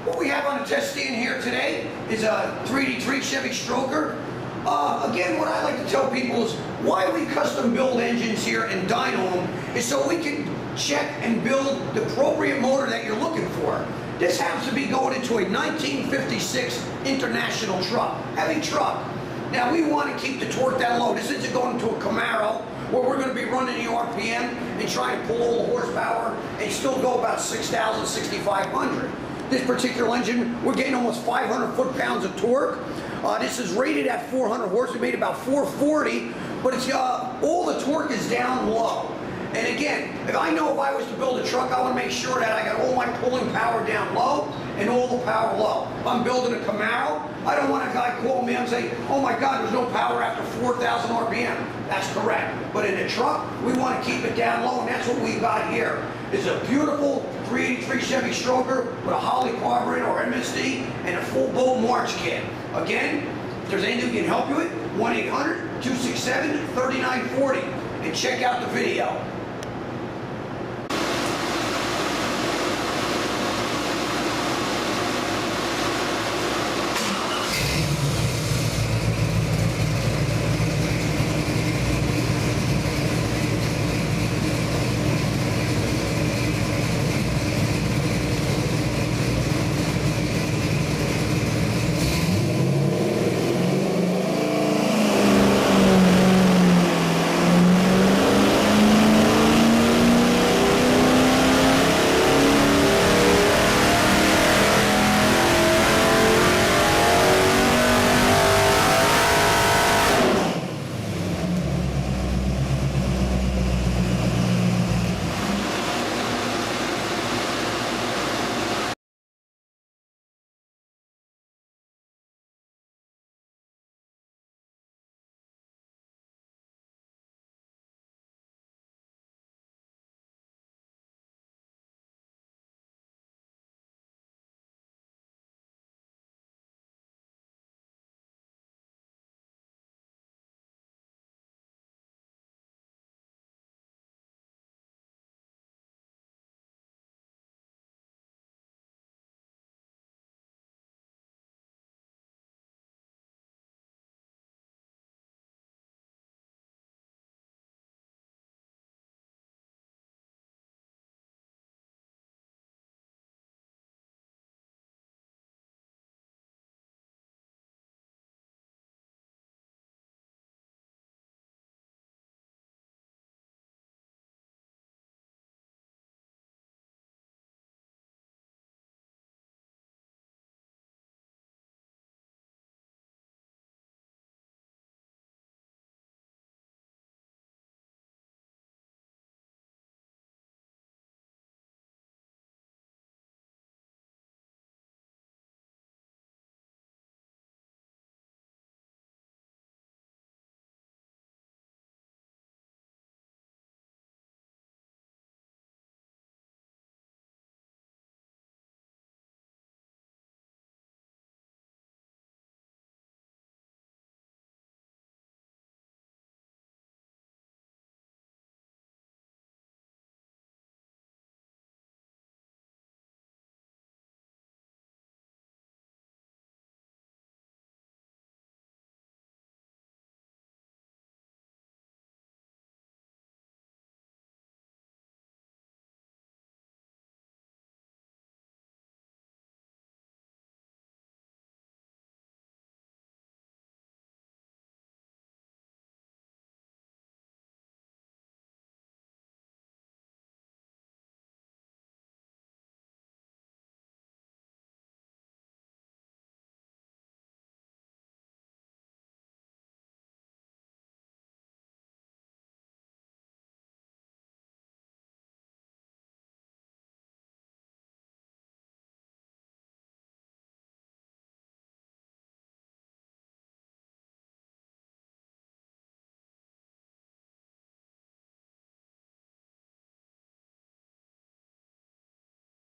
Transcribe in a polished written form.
what we have on the test stand here today is a 3D3 Chevy Stroker. Again, what I like to tell people is why we custom build engines here and dyno them is so we can check and build the appropriate motor that you're looking for. This happens to be going into a 1956 International truck, heavy truck. Now we want to keep the torque down low. This isn't going into a Camaro where we're going to be running the RPM and trying to pull all the horsepower and still go about 6,000, 6,500. This particular engine, we're getting almost 500 foot-pounds of torque. This is rated at 400 horse. We made about 440, but it's all the torque is down low. And again, if I was to build a truck, I want to make sure that I got all my pulling power down low and all the power low. If I'm building a Camaro, I don't want a guy call me and say, oh my God, there's no power after 4,000 RPM. That's correct. But in a truck, we want to keep it down low, and that's what we've got here. It's a beautiful 383 Chevy Stroker with a Holley carburetor or MSD and a full bolt March kit. Again, if there's anything we can help you with, 1-800-267-3940 and check out the video.